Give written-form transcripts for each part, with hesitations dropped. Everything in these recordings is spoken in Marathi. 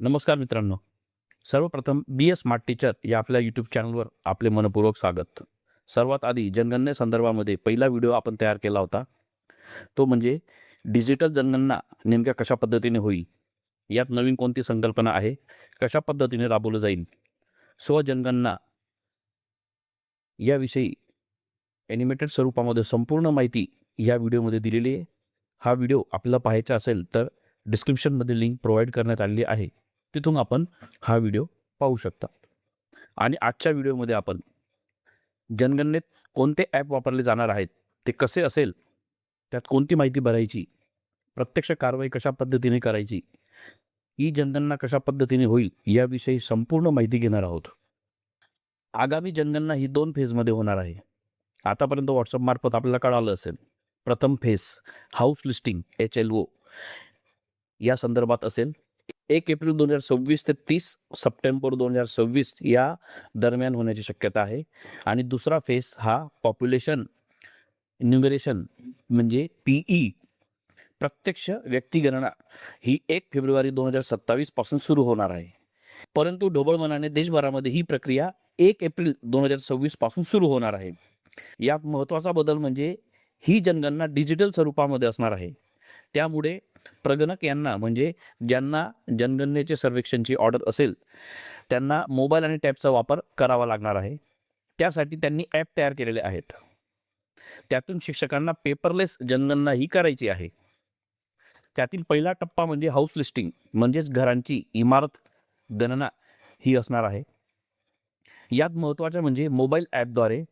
नमस्कार मित्रांनो. सर्वप्रथम बी ए स्मार्ट टीचर या आपल्या यूट्यूब चॅनलवर आपले मनपूर्वक स्वागत. सर्वात आधी जनगणने संदर्भामध्ये पहिला व्हिडिओ आपण तयार केला होता. तो म्हणजे डिजिटल जनगणना नेमक्या कशा पद्धतीने होईल, यात नवीन कोणती संकल्पना आहे, कशा पद्धतीने राबवलं जाईल, स्वजनगणना याविषयी ॲनिमेटेड स्वरूपामध्ये संपूर्ण माहिती या व्हिडिओमध्ये दिलेली आहे. हा व्हिडिओ आपल्याला पाहायचा असेल तर डिस्क्रिप्शनमध्ये लिंक प्रोव्हाइड करण्यात आलेली आहे. तिथून आपण हा व्हिडिओ पाहू शकता. आणि आजच्या व्हिडिओमध्ये आपण जनगणनेत कोणते ॲप वापरले जाणार आहेत, ते कसे असेल, त्यात कोणती माहिती भरायची, प्रत्यक्ष कारवाई कशा पद्धतीने करायची, ई जनगणना कशा पद्धतीने होईल, याविषयी संपूर्ण माहिती घेणार आहोत. आगामी जनगणना ही 2 फेजमध्ये होणार आहे. आतापर्यंत व्हॉट्सअपमार्फत आपल्याला कळालं असेल. प्रथम फेज हाऊस लिस्टिंग HLO या संदर्भात असेल. 1 एप्रिल 2026 ते 30 सप्टेंबर 2026 या दरम्यान होण्याची शक्यता आहे. आणि दुसरा फेज हा पॉप्युलेशन इन्युमरेशन म्हणजे PE प्रत्यक्ष व्यक्तिगणना ही 1 फेब्रुवारी 2027 पासून सुरू होणार आहे. परंतु ढोबळ मनाने देशभरामध्ये ही प्रक्रिया 1 एप्रिल 2026 पासून सुरू होणार आहे. यात महत्त्वाचा बदल म्हणजे ही जनगणना डिजिटल स्वरूपामध्ये असणार आहे. त्यामुळे प्रगणक यांना म्हणजे ज्यांना जनगणनेचे सर्वेक्षणची ऑर्डर असेल त्यांना मोबाईल आणि टॅबचा वापर करावा लागणार आहे. त्यासाठी त्यांनी ॲप तयार केलेले आहेत. त्यातून शिक्षकांना पेपरलेस जनगणना ही करायची आहे. त्यातील पहिला टप्पा म्हणजे हाऊस लिस्टिंग म्हणजेच घरांची इमारत गणना ही असणार आहे. यात महत्त्वाचं म्हणजे मोबाईल ॲपद्वारे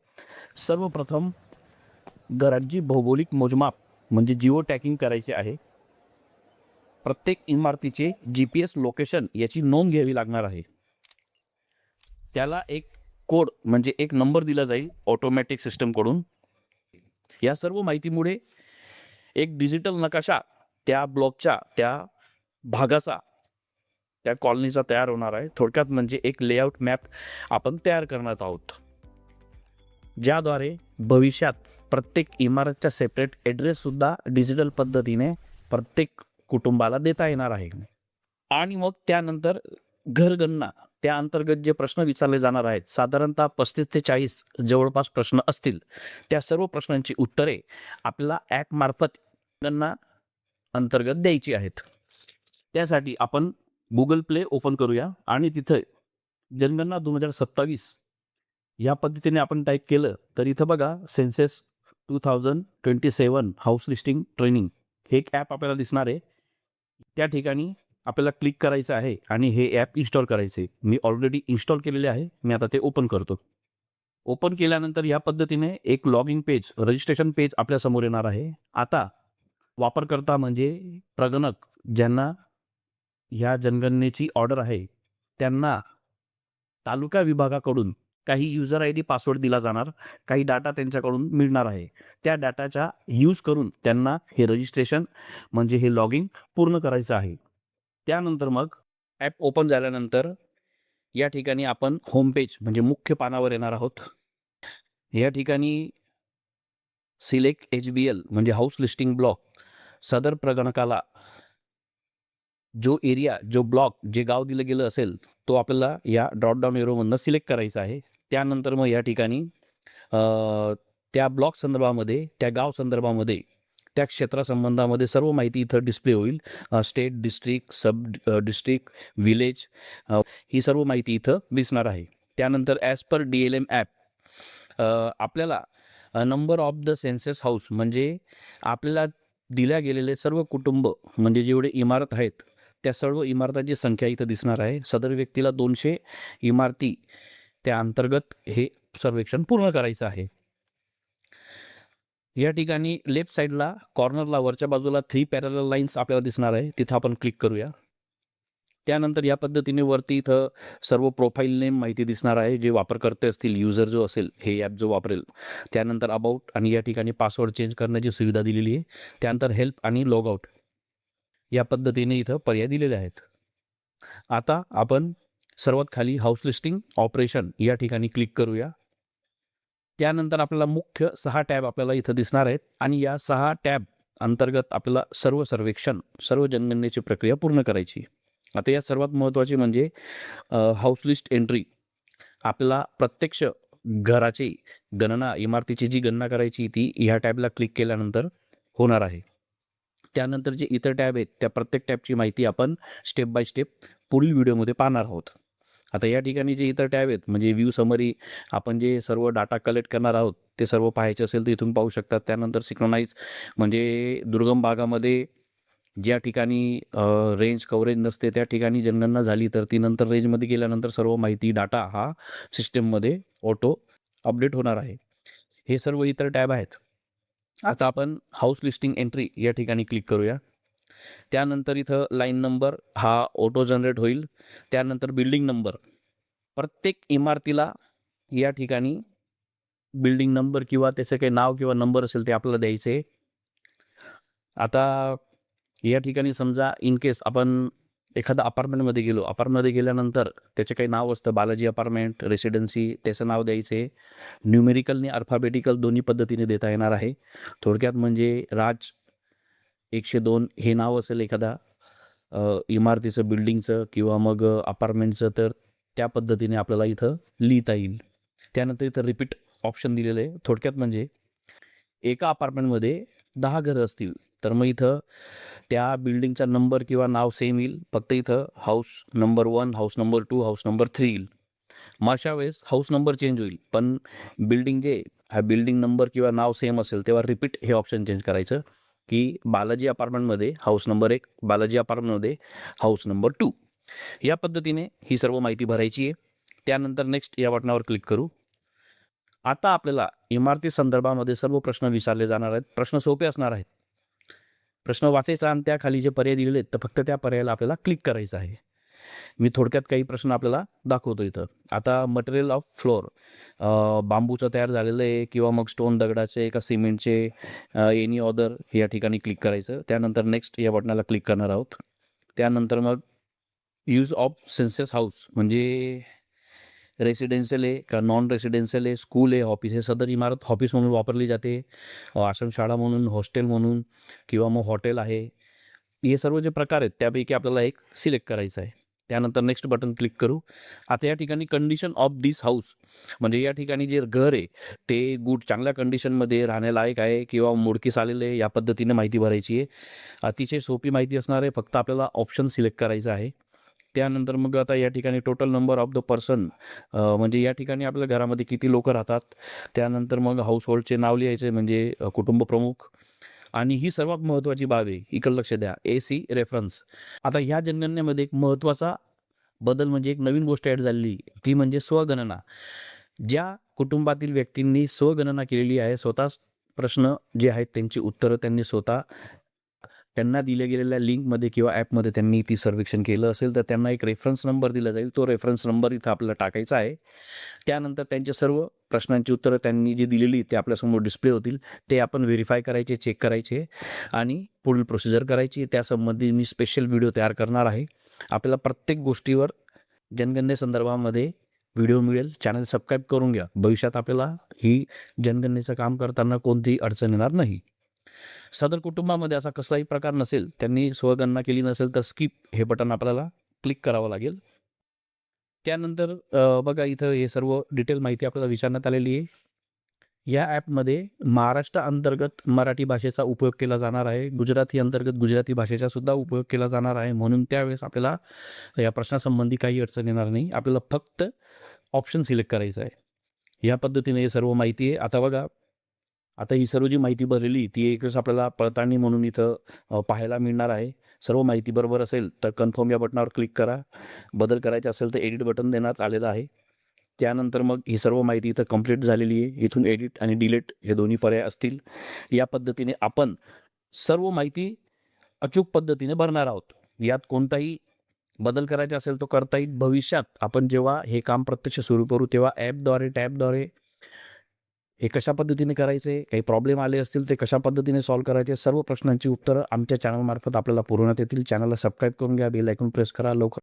सर्वप्रथम घरांची भौगोलिक मोजमाप म्हणजे जिओ टॅगिंग करायचे आहे. प्रत्येक इमारतीचे GPS लोकेशन याची नोंद घ्यावी लागणार आहे. त्याला एक कोड म्हणजे एक नंबर दिला जाईल ऑटोमॅटिक सिस्टमकडून. या सर्व माहितीमुळे एक डिजिटल नकाशा त्या ब्लॉकच्या, त्या भागाचा, त्या कॉलनीचा तयार होणार आहे. थोडक्यात म्हणजे एक लेआउट मॅप आपण तयार करणार आहोत, ज्याद्वारे भविष्यात प्रत्येक इमारतचा सेपरेट ॲड्रेससुद्धा डिजिटल पद्धतीने प्रत्येक कुटुंबाला देता येणार आहे. आणि मग त्यानंतर घरगणना त्या अंतर्गत जे प्रश्न विचारले जाणार आहेत, साधारणतः 35 ते 40 जवळपास प्रश्न असतील. त्या सर्व प्रश्नांची उत्तरे आपल्याला ॲपमार्फत गणना अंतर्गत द्यायची आहेत. त्यासाठी आपण Google Play ओपन करूया आणि तिथं जनगणना 2027 या पद्धतीने आपण टाईप केलं तर इथं बघा सेन्सेस 2027 हाऊस लिस्टिंग ट्रेनिंग हे एक ॲप आपल्याला दिसणार आहे. त्या ठिकाणी आपल्याला क्लिक करायचं आहे आणि हे ॲप इन्स्टॉल करायचे. मी ऑलरेडी इन्स्टॉल केलेले आहे. मी आता ते ओपन करतो. ओपन केल्यानंतर या पद्धतीने एक लॉगिन पेज, रजिस्ट्रेशन पेज आपल्यासमोर येणार आहे. आता वापरकर्ता म्हणजे प्रगणक ज्यांना ह्या जनगणनेची ऑर्डर आहे, त्यांना तालुका विभागाकडून काही युजर ID पासवर्ड दिला जाणार, काही डाटा त्यांच्याकडून मिळणार आहे. त्या डाटाचा यूज करून त्यांना हे रजिस्ट्रेशन म्हणजे हे लॉगिन पूर्ण करायचं आहे. त्यानंतर मग ॲप ओपन झाल्यानंतर या ठिकाणी आपण होम पेज म्हणजे मुख्य पानावर येणार आहोत. या ठिकाणी सिलेक्ट HBL म्हणजे हाऊस लिस्टिंग ब्लॉक, सदर प्रगणकाला जो एरिया, जो ब्लॉक, जे गाव दिलं गेलं असेल तो आपल्याला या ड्रॉप डाऊन एरोमधनं सिलेक्ट करायचा आहे. त्यानंतर मग या ठिकाणी त्या ब्लॉक संदर्भामध्ये, त्या गाव संदर्भामध्ये, त्या क्षेत्रासंबंधामध्ये सर्व माहिती इथं डिस्प्ले होईल. स्टेट, डिस्ट्रिक्ट, सब डिस्ट्रिक्ट, विलेज ही सर्व माहिती इथं दिसणार आहे. त्यानंतर ॲज पर DLM ॲप आपल्याला number of the census house म्हणजे आपल्याला दिल्या गेलेले सर्व कुटुंब म्हणजे जेवढे इमारत आहेत त्या सर्व इमारतांची संख्या इथं दिसणार आहे. सदर व्यक्तीला 200 इमारती त्या अंतर्गत हे सर्वेक्षण पूर्ण करायचं आहे. या ठिकाणी लेफ्ट साईडला कॉर्नरला वरच्या बाजूला 3 पॅरलल लाईन्स आपल्याला दिसणार आहे. तिथं आपण क्लिक करूया. त्यानंतर या पद्धतीने वरती इथं सर्व प्रोफाईल नेम माहिती दिसणार आहे, जे वापरकर्ते असतील, युजर जो असेल, हे ॲप जो वापरेल. त्यानंतर अबाउट आणि या ठिकाणी पासवर्ड चेंज करण्याची सुविधा दिलेली आहे. त्यानंतर हेल्प आणि लॉग आउट या पद्धतीने इथं पर्याय दिलेले आहेत. आता आपण सर्वात खाली हाऊस लिस्टिंग ऑपरेशन या ठिकाणी क्लिक करूया. त्यानंतर आपल्याला मुख्य 6 टॅब आपल्याला इथं दिसणार आहेत आणि या 6 टॅब अंतर्गत आपल्याला सर्व सर्वेक्षण, सर्व जनगणनेची प्रक्रिया पूर्ण करायची. आता या सर्वात महत्त्वाची म्हणजे हाऊस लिस्ट एंट्री. आपल्याला प्रत्यक्ष घराची गणना, इमारतीची जी गणना करायची ती ह्या टॅबला क्लिक केल्यानंतर होणार आहे. त्यानंतर जे इतर टॅब आहेत त्या प्रत्येक टॅबची माहिती आपण स्टेप बाय स्टेप पुढील व्हिडिओमध्ये पाहणार आहोत. आता या ठिकाणी जे इतर टॅब आहेत म्हणजे व्ह्यू समरी, आपण जे सर्व डाटा कलेक्ट करणार आहोत ते सर्व पाहायचे असेल तर इथून पाहू शकतात. त्यानंतर सिक्रोनाइज म्हणजे दुर्गम भागामध्ये ज्या ठिकाणी रेंज कव्हरेज नसते त्या ठिकाणी जनगणना झाली तर ती नंतर रेंजमध्ये गेल्यानंतर सर्व माहिती डाटा हा सिस्टममध्ये ऑटो अपडेट होणार आहे. हे सर्व इतर टॅब आहेत. आता आपण हाऊस लिस्टिंग एंट्री या ठिकाणी क्लिक करूया. त्यानंतर इथं लाईन नंबर हा ऑटो जनरेट होईल. त्यानंतर बिल्डिंग नंबर, प्रत्येक इमारतीला या ठिकाणी बिल्डिंग नंबर किंवा त्याचं काही नाव किंवा नंबर असेल ते आपल्याला द्यायचे आहे. आता या ठिकाणी समजा इन केस आपण एखादा अपार्टमेंटमध्ये गेलो, अपार्टमेंटमध्ये गेल्यानंतर त्याचे काही नाव असतं, बालाजी अपार्टमेंट, रेसिडेन्सी, त्याचं नाव द्यायचे. न्यूमेरिकलने अल्फाबेटिकल दोन्ही पद्धतीने देता येणार आहे. थोडक्यात म्हणजे राज 102 हे नाव असेल एखादा इमारतीचं, बिल्डिंगचं किंवा मग अपार्टमेंटचं, तर त्या पद्धतीने आपल्याला इथं लिहिता येईल. त्यानंतर इथं रिपीट ऑप्शन दिलेलं आहे. थोडक्यात म्हणजे एका अपार्टमेंटमध्ये 10 घरं असतील तर मग इथं त्या बिल्डिंगचा नंबर किंवा नाव सेम येईल, फक्त इथं house number 1, house number 2, house number 3 येईल. मग अशा वेळेस हाऊस नंबर चेंज होईल, पण बिल्डिंग जे हा बिल्डिंग नंबर किंवा नाव सेम असेल तेव्हा रिपीट हे ऑप्शन चेंज करायचं की बालाजी अपार्टमेंटमध्ये हाऊस नंबर 1, बालाजी अपार्टमेंटमध्ये हाऊस नंबर 2. या पद्धतीने ही सर्व माहिती भरायची आहे. त्यानंतर नेक्स्ट या बटनावर क्लिक करू. आता आपल्याला इमारती संदर्भामध्ये सर्व प्रश्न विचारले जाणार आहेत. प्रश्न सोपे असणार आहेत. प्रश्न वाचायचा आणि त्याखाली जे पर्याय दिलेले आहेत तर फक्त त्या पर्यायाला आपल्याला क्लिक करायचं आहे. मी थोडक्यात काही प्रश्न आपल्याला दाखवतो इथं. आता मटेरियल ऑफ फ्लोअर, बांबूचं तयार झालेलं आहे किंवा मग स्टोन दगडाचे का सिमेंटचे, एनी ऑदर या ठिकाणी क्लिक करायचं. त्यानंतर नेक्स्ट या बटनाला क्लिक करणार आहोत. त्यानंतर मग यूज ऑफ सेन्सस हाऊस म्हणजे रेसिडेन्शियल आहे का नॉन रेसिडेन्शियल आहे, स्कूल आहे, ऑफिस आहे. सदर इमारत ऑफिस म्हणून वापरली जाते, आश्रमशाळा म्हणून, हॉस्टेल म्हणून किंवा मग हॉटेल आहे. हे सर्व जे प्रकार आहेत त्यापैकी आपल्याला एक सिलेक्ट करायचं आहे. त्यानंतर नेक्स्ट बटन क्लिक करू. आता या ठिकाणी कंडिशन ऑफ दिस हाऊस म्हणजे या ठिकाणी जे घर आहे ते चांगल्या कंडिशनमध्ये राहण्यालायक आहे किंवा मोडकीस आलेलं आहे या पद्धतीने माहिती भरायची आहे. अतिशय सोपी माहिती असणार आहे, फक्त आपल्याला ऑप्शन सिलेक्ट करायचं आहे. त्यानंतर मग आता या ठिकाणी total number of the person म्हणजे या ठिकाणी आपल्या घरामध्ये किती लोक राहतात. त्यानंतर मग हाऊस होल्डचे नाव लिहायचे म्हणजे कुटुंब प्रमुख. आणि ही सर्वात महत्त्वाची बाब आहे, इकडं लक्ष द्या, AC रेफरन्स. आता ह्या जनगणनेमध्ये एक महत्त्वाचा बदल म्हणजे एक नवीन गोष्ट ॲड झालेली, ती म्हणजे स्वगणना. ज्या कुटुंबातील व्यक्तींनी स्वगणना केलेली आहे, स्वतःच प्रश्न जे आहेत त्यांची उत्तरं त्यांनी स्वतः त्यांना दिल्या गेलेल्या लिंकमध्ये किंवा ॲपमध्ये त्यांनी ती सर्वेक्षण केलं असेल तर त्यांना एक रेफरन्स नंबर दिला जाईल. तो रेफरन्स नंबर इथं आपल्याला टाकायचा आहे. त्यानंतर त्यांचे सर्व प्रश्नांची उत्तरं त्यांनी जी दिलेली ते आपल्यासमोर डिस्प्ले होतील. ते आपण व्हेरीफाय करायचे, चेक करायचे आणि पुढील प्रोसिजर करायची. त्यासंबंधी मी स्पेशल व्हिडिओ तयार करणार आहे. आपल्याला प्रत्येक गोष्टीवर जनगणनेसंदर्भामध्ये व्हिडिओ मिळेल. चॅनल सबस्क्राईब करून घ्या. भविष्यात आपल्याला ही जनगणनेचं काम करताना कोणतीही अडचण येणार नाही. सदर कुटुंबामध्ये असा कसलाही प्रकार नसेल, त्यांनी स्वगणना केली नसेल तर स्किप हे बटन आपल्याला क्लिक करावं लागेल. त्यानंतर बघा इथं हे सर्व डिटेल माहिती आपल्याला विचारण्यात आलेली आहे. या ॲपमध्ये महाराष्ट्र अंतर्गत मराठी भाषेचा उपयोग केला जाणार आहे. गुजराती अंतर्गत गुजराती भाषेचा सुद्धा उपयोग केला जाणार आहे. म्हणून त्यावेळेस आपल्याला या प्रश्नासंबंधी काही अडचण येणार नाही. आपल्याला फक्त ऑप्शन सिलेक्ट करायचं आहे. या पद्धतीने हे सर्व माहिती आहे. आता बघा, आता ही सर्व जी माहिती भरलेली ती एकच आपल्याला पडताळणी म्हणून इथं पाहायला मिळणार आहे. सर्व माहिती बरोबर असेल तर कन्फर्म या बटनावर क्लिक करा. बदल करायचे असेल तर एडिट बटन देण्यात आलेलं आहे. त्यानंतर मग ही सर्व माहिती इथं कंप्लीट झालेली आहे. इथून एडिट आणि डिलीट हे दोन्ही पर्याय असतील. या पद्धतीने आपण सर्व माहिती अचूक पद्धतीने भरणार आहोत. यात कोणताही बदल करायचा असेल तो करता येईल. भविष्यात आपण जेव्हा हे काम प्रत्यक्ष सुरू करू तेव्हा ॲपद्वारे, टॅबद्वारे हे कशा पद्धतीने करायचे, काही प्रॉब्लेम आले असतील ते कशा पद्धतीने सॉल्व्ह करायचे, सर्व प्रश्नांची उत्तरं आमच्या चॅनलमार्फत आपल्याला पुरवण्यात येतील. चॅनलला सबस्क्राईब करून घ्या, बेल आयकॉन प्रेस करा. लवकर